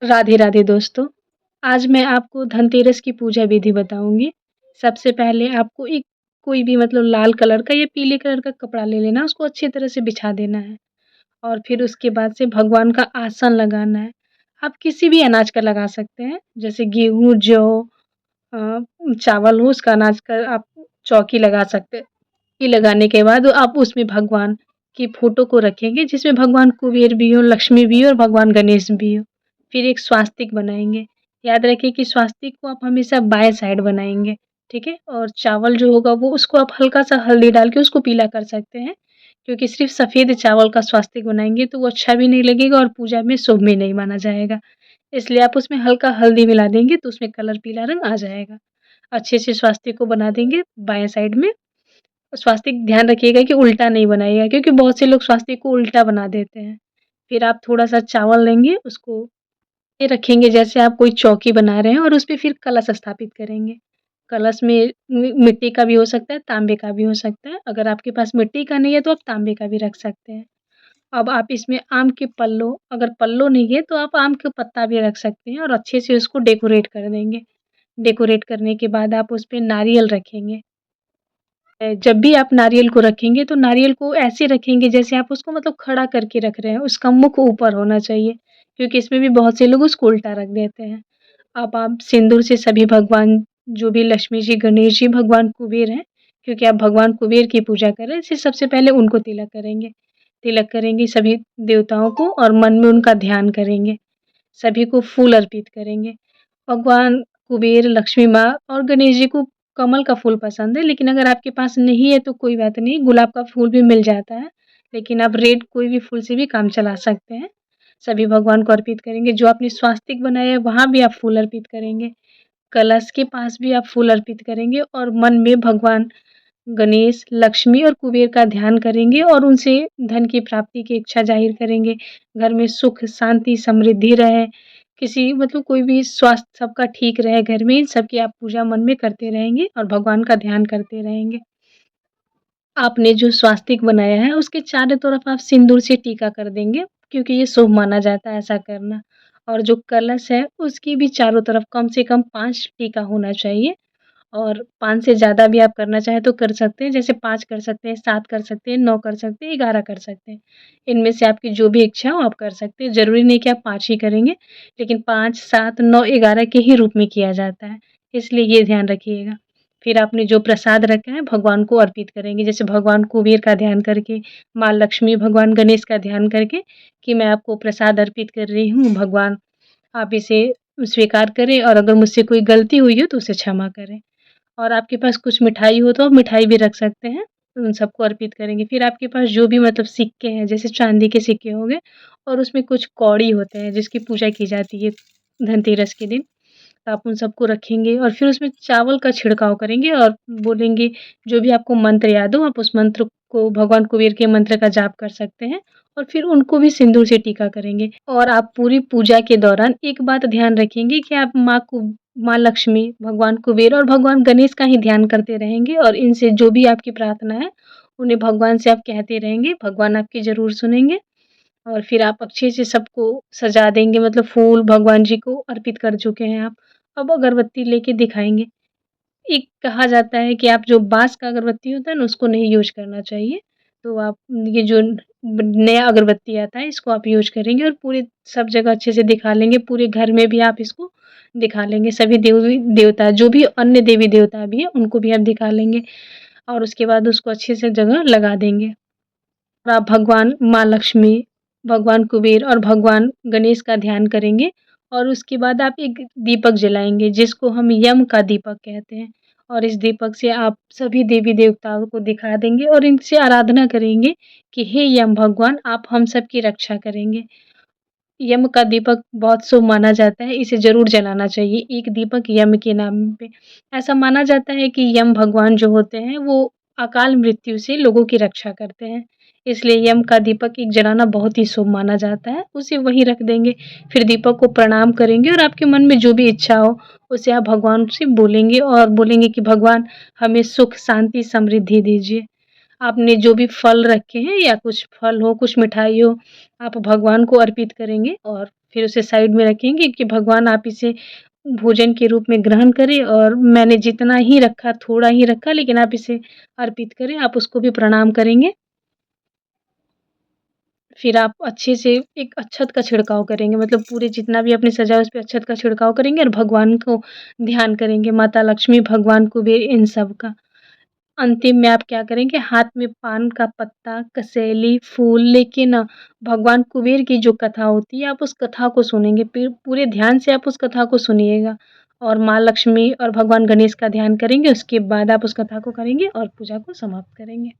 राधे राधे दोस्तों। आज मैं आपको धनतेरस की पूजा विधि बताऊँगी। सबसे पहले आपको एक कोई भी मतलब लाल कलर का या पीले कलर का कपड़ा ले लेना, उसको अच्छी तरह से बिछा देना है और फिर उसके बाद से भगवान का आसन लगाना है। आप किसी भी अनाज का लगा सकते हैं, जैसे गेहूँ, जौ अ, चावल हो उसका अनाज का आप चौकी लगा सकते हैं। ये लगाने के बाद आप उसमें भगवान की फ़ोटो को रखेंगे जिसमें भगवान कुबेर भी हो, लक्ष्मी भी हो और भगवान गणेश भी हो। फिर एक स्वास्तिक बनाएँगे। याद रखिए कि स्वास्तिक को आप हमेशा बाएँ साइड बनाएँगे, ठीक है? और चावल जो होगा वो उसको आप हल्का-सा हल्दी डाल के उसको पीला कर सकते हैं, क्योंकि सिर्फ़ सफ़ेद चावल का स्वास्तिक बनाएँगे तो वो अच्छा भी नहीं लगेगा और पूजा में शुभ भी नहीं माना जाएगा। इसलिए आप उसमें हल्का हल्दी मिला देंगे तो उसमें कलर पीला रंग आ जाएगा। अच्छे से स्वास्तिक को बना देंगे बाएँ साइड में। स्वास्तिक ध्यान रखिएगा कि उल्टा नहीं बनाइएगा क्योंकि बहुत से लोग स्वास्तिक को उल्टा बना देते हैं। फिर आप थोड़ा-सा चावल लेंगे, उसको ये रखेंगे जैसे आप कोई चौकी बना रहे हैं और उसपे फिर कलश स्थापित करेंगे। कलश में मिट्टी का भी हो सकता है, तांबे का भी हो सकता है। अगर आपके पास मिट्टी का नहीं है तो आप तांबे का भी रख सकते हैं। अब आप इसमें आम के पल्लो अगर पल्लो नहीं है तो आप आम का पत्ता भी रख सकते हैं और अच्छे से उसको डेकोरेट कर देंगे। डेकोरेट करने के बाद आप उसपे नारियल रखेंगे। जब भी आप नारियल को रखेंगे तो नारियल को ऐसे रखेंगे जैसे आप उसको मतलब खड़ा करके रख रहे हैं, उसका मुख ऊपर होना चाहिए, क्योंकि इसमें भी बहुत से लोग उसको उल्टा रख देते हैं। अब आप सिंदूर से सभी भगवान जो भी लक्ष्मी जी, गणेश जी, भगवान कुबेर हैं, क्योंकि आप भगवान कुबेर की पूजा कर रहे हैं, इसलिए सबसे पहले उनको तिलक करेंगे। तिलक करेंगे सभी देवताओं को और मन में उनका ध्यान करेंगे। सभी को फूल अर्पित करेंगे। भगवान कुबेर, लक्ष्मी माँ और गणेश जी को कमल का फूल पसंद है, लेकिन अगर आपके पास नहीं है तो कोई बात नहीं, गुलाब का फूल भी मिल जाता है, लेकिन आप रेड कोई भी फूल से भी काम चला सकते हैं। सभी भगवान को अर्पित करेंगे, जो आपने स्वास्तिक बनाया है वहाँ भी आप फूल अर्पित करेंगे, कलश के पास भी आप फूल अर्पित करेंगे और मन में भगवान गणेश, लक्ष्मी और कुबेर का ध्यान करेंगे और उनसे धन की प्राप्ति की इच्छा ज़ाहिर करेंगे। घर में सुख, शांति, समृद्धि रहे, किसी मतलब कोई भी स्वास्थ्य सबका ठीक रहे घर में, इन सब की आप पूजा मन में करते रहेंगे और भगवान का ध्यान करते रहेंगे। आपने जो स्वास्तिक बनाया है, उसके चारों तरफ आप सिंदूर से टीका कर देंगे, क्योंकि ये शुभ माना जाता है ऐसा करना। और जो कलश है, उसकी भी चारों तरफ कम से कम 5 टीका होना चाहिए। और 5 से ज़्यादा भी आप करना चाहें तो कर सकते हैं, जैसे 5 कर सकते हैं, 7 कर सकते हैं, 9 कर सकते हैं, 11 कर सकते हैं। इनमें से आपकी जो भी इच्छा हो आप कर सकते हैं, ज़रूरी नहीं कि आप 5 ही करेंगे, लेकिन 5, 7, 9, 11 के ही रूप में किया जाता है, इसलिए ये ध्यान रखिएगा। फिर आपने जो प्रसाद रखा है भगवान को अर्पित करेंगे, जैसे भगवान कुबेर का ध्यान करके, माँ लक्ष्मी, भगवान गणेश का ध्यान करके कि मैं आपको प्रसाद अर्पित कर रही हूँ, भगवान आप इसे स्वीकार करें और अगर मुझसे कोई गलती हुई हो तो उसे क्षमा करें। और आपके पास कुछ मिठाई हो तो आप मिठाई भी रख सकते हैं, उन सबको अर्पित करेंगे। फिर आपके पास जो भी मतलब सिक्के हैं, जैसे चांदी के सिक्के हो गए और उसमें कुछ कौड़ी होते हैं जिसकी पूजा की जाती है धनतेरस के दिन, तो आप उन सबको रखेंगे और फिर उसमें चावल का छिड़काव करेंगे और बोलेंगे जो भी आपको मंत्र याद हो आप उस मंत्र को भगवान कुबेर के मंत्र का जाप कर सकते हैं और फिर उनको भी सिंदूर से टीका करेंगे। और आप पूरी पूजा के दौरान एक बात ध्यान रखेंगे कि आप माँ लक्ष्मी, भगवान कुबेर और भगवान गणेश का ही ध्यान करते रहेंगे और इनसे जो भी आपकी प्रार्थना है, उन्हें भगवान से आप कहते रहेंगे, भगवान आपकी ज़रूर सुनेंगे। और फिर आप अच्छे से सबको सजा देंगे, मतलब फूल भगवान जी को अर्पित कर चुके हैं आप। अब अगरबत्ती लेके दिखाएँगे। एक कहा जाता है कि आप जो बाँस का अगरबत्ती होता है ना, उसको नहीं यूज़ करना चाहिए। तो आप ये जो नया अगरबत्ती आता है, इसको आप यूज़ करेंगे और पूरे सब जगह अच्छे से दिखा लेंगे। पूरे घर में भी आप इसको दिखा लेंगे। सभी देवी देवता जो भी अन्य देवी-देवता भी हैं, उनको भी आप दिखा लेंगे और उसके बाद उसको अच्छे से जगह लगा देंगे। और आप भगवान माँ लक्ष्मी, भगवान कुबेर और भगवान गणेश का ध्यान करेंगे और उसके बाद आप एक दीपक जलाएँगे, जिसको हम यम का दीपक कहते हैं। और इस दीपक से आप सभी देवी-देवताओं को दिखा देंगे और इनसे आराधना करेंगे कि हे यम भगवान, आप हम सबकी रक्षा करेंगे। यम का दीपक बहुत शुभ माना जाता है, इसे ज़रूर जलाना चाहिए, एक दीपक यम के नाम पे। ऐसा माना जाता है कि यम भगवान जो होते हैं, वो अकाल मृत्यु से लोगों की रक्षा करते हैं, इसलिए यम का दीपक एक जलाना बहुत ही शुभ माना जाता है, उसे वहीं रख देंगे। फिर दीपक को प्रणाम करेंगे और आपके मन में जो भी इच्छा हो, उसे आप भगवान से बोलेंगे और बोलेंगे कि भगवान हमें सुख, शांति, समृद्धि दीजिए। आपने जो भी फल रखे हैं या कुछ फल हो, कुछ मिठाई हो, आप भगवान को अर्पित करेंगे और फिर उसे साइड में रखेंगे कि भगवान आप इसे भोजन के रूप में ग्रहण करें और मैंने जितना ही रखा, थोड़ा ही रखा लेकिन आप इसे अर्पित करें, आप उसको भी प्रणाम करेंगे। फिर आप अच्छे से एक अक्षत का छिड़काव करेंगे मतलब पूरे जितना भी आपने सजाया उस पे अक्षत का छिड़काव करेंगे और भगवान को ध्यान करेंगे, माता लक्ष्मी, भगवान कुबेर इन सब का। अंतिम में आप क्या करेंगे हाथ में पान का पत्ता, कसेली, फूल लेके ना भगवान कुबेर की जो कथा होती है आप उस कथा को सुनेंगे। फिर पूरे ध्यान से आप उस कथा को सुनिएगा और माँ लक्ष्मी और भगवान गणेश का ध्यान करेंगे, उसके बाद आप उस कथा को करेंगे और पूजा को समाप्त करेंगे।